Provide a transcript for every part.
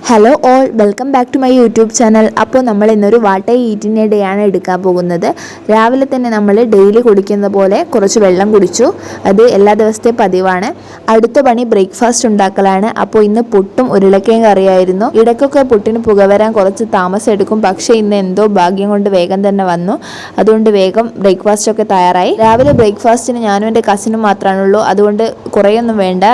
Hello all, welcome back to my YouTube channel. അപ്പോൾ നമ്മൾ ഇന്നൊരു what I eat in a day ആണ് എടുക്കാൻ പോകുന്നത്. രാവിലെ തന്നെ നമ്മൾ ഡെയിലി കുടിക്കുന്ന പോലെ കുറച്ച് വെള്ളം കുടിച്ചു. അത് എല്ലാ ദിവസത്തെ പതിവാണ്. അടുത്ത പണി ബ്രേക്ക്ഫാസ്റ്റ് ഉണ്ടാക്കലാണ്. അപ്പോൾ ഇന്ന് പുട്ടും ഉരുളക്കിഴങ്ങ് കറിയായിരുന്നു. ഇടയ്ക്കൊക്കെ പുട്ടിന് പുക വരാൻ കുറച്ച് താമസം എടുക്കും, പക്ഷേ ഇന്ന് എന്തോ ഭാഗ്യം കൊണ്ട് വേഗം തന്നെ വന്നു. അതുകൊണ്ട് വേഗം ബ്രേക്ക്ഫാസ്റ്റ് ഒക്കെ തയ്യാറായി. രാവിലെ ബ്രേക്ക്ഫാസ്റ്റിന് ഞാനും എൻ്റെ കസിനും മാത്രമാണുള്ളൂ. അതുകൊണ്ട് കുറേയൊന്നും വേണ്ട,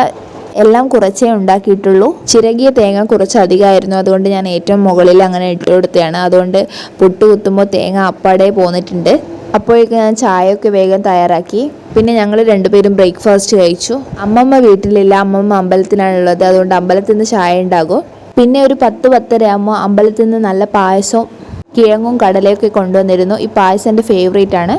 എല്ലാം കുറച്ചേ ഉണ്ടാക്കിയിട്ടുള്ളൂ. ചിരകിയ തേങ്ങ കുറച്ച് അധികമായിരുന്നു, അതുകൊണ്ട് ഞാൻ ഏറ്റവും മുകളിൽ അങ്ങനെ ഇട്ട് കൊടുത്തതാണ്. അതുകൊണ്ട് പുട്ട് കുത്തുമ്പോൾ തേങ്ങ അപ്പാടെ പോന്നിട്ടുണ്ട്. അപ്പോഴേക്ക് ഞാൻ ചായയൊക്കെ വേഗം തയ്യാറാക്കി. പിന്നെ ഞങ്ങൾ രണ്ടുപേരും ബ്രേക്ക്ഫാസ്റ്റ് കഴിച്ചു. അമ്മമ്മ വീട്ടിലില്ല, അമ്മമ്മ അമ്പലത്തിലാണുള്ളത്. അതുകൊണ്ട് അമ്പലത്തിൽ നിന്ന് ചായ ഉണ്ടാകും. പിന്നെ ഒരു 10-10:30 ആകുമ്പോൾ അമ്പലത്തിൽ നിന്ന് നല്ല പായസവും കിഴങ്ങും കടലയൊക്കെ കൊണ്ടുവന്നിരുന്നു. ഈ പായസം എൻ്റെ ഫേവറേറ്റ് ആണ്.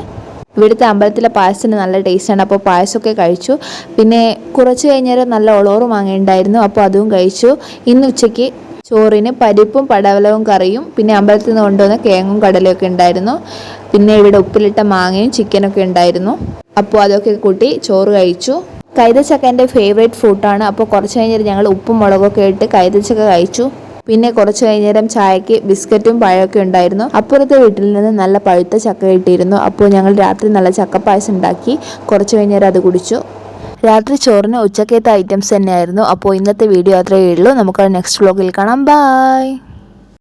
ഇവിടുത്തെ അമ്പലത്തിലെ പായസത്തിന് നല്ല ടേസ്റ്റാണ്. അപ്പോൾ പായസമൊക്കെ കഴിച്ചു. പിന്നെ കുറച്ച് കഴിഞ്ഞാൽ നല്ല ഒളോറ് മാങ്ങ ഉണ്ടായിരുന്നു, അപ്പോൾ അതും കഴിച്ചു. ഇന്ന് ഉച്ചയ്ക്ക് ചോറിന് പരിപ്പും പടവലവും കറിയും പിന്നെ അമ്പലത്തിൽ നിന്ന് കൊണ്ടുവന്ന കിഴങ്ങും കടലയൊക്കെ ഉണ്ടായിരുന്നു. പിന്നെ ഇവിടെ ഉപ്പിലിട്ട മാങ്ങയും ചിക്കനൊക്കെ ഉണ്ടായിരുന്നു. അപ്പോൾ അതൊക്കെ കൂട്ടി ചോറ് കഴിച്ചു. കൈതച്ചക്ക എൻ്റെ ഫേവറേറ്റ് ഫ്രൂട്ടാണ്. അപ്പോൾ കുറച്ച് കഴിഞ്ഞാൽ ഞങ്ങൾ ഉപ്പും മുളകൊക്കെ ഇട്ട് കൈതച്ചക്ക കഴിച്ചു. പിന്നെ കുറച്ച് കഴിഞ്ഞേരം ചായക്ക് ബിസ്ക്കറ്റും പഴമൊക്കെ ഉണ്ടായിരുന്നു. അപ്പുറത്തെ വീട്ടിൽ നിന്ന് നല്ല പഴുത്ത ചക്ക കിട്ടിയിരുന്നു. അപ്പോൾ ഞങ്ങൾ രാത്രി നല്ല ചക്കപ്പായസം ഉണ്ടാക്കി. കുറച്ച് കഴിഞ്ഞേരം അത് കുടിച്ചു. രാത്രി ചോറിന് ഉച്ചക്കത്തെ ഐറ്റംസ് തന്നെയായിരുന്നു. അപ്പോൾ ഇന്നത്തെ വീഡിയോ അത്രയേ ഉള്ളൂ. നമുക്ക് നെക്സ്റ്റ് വ്ലോഗിൽ കാണാം. ബൈ.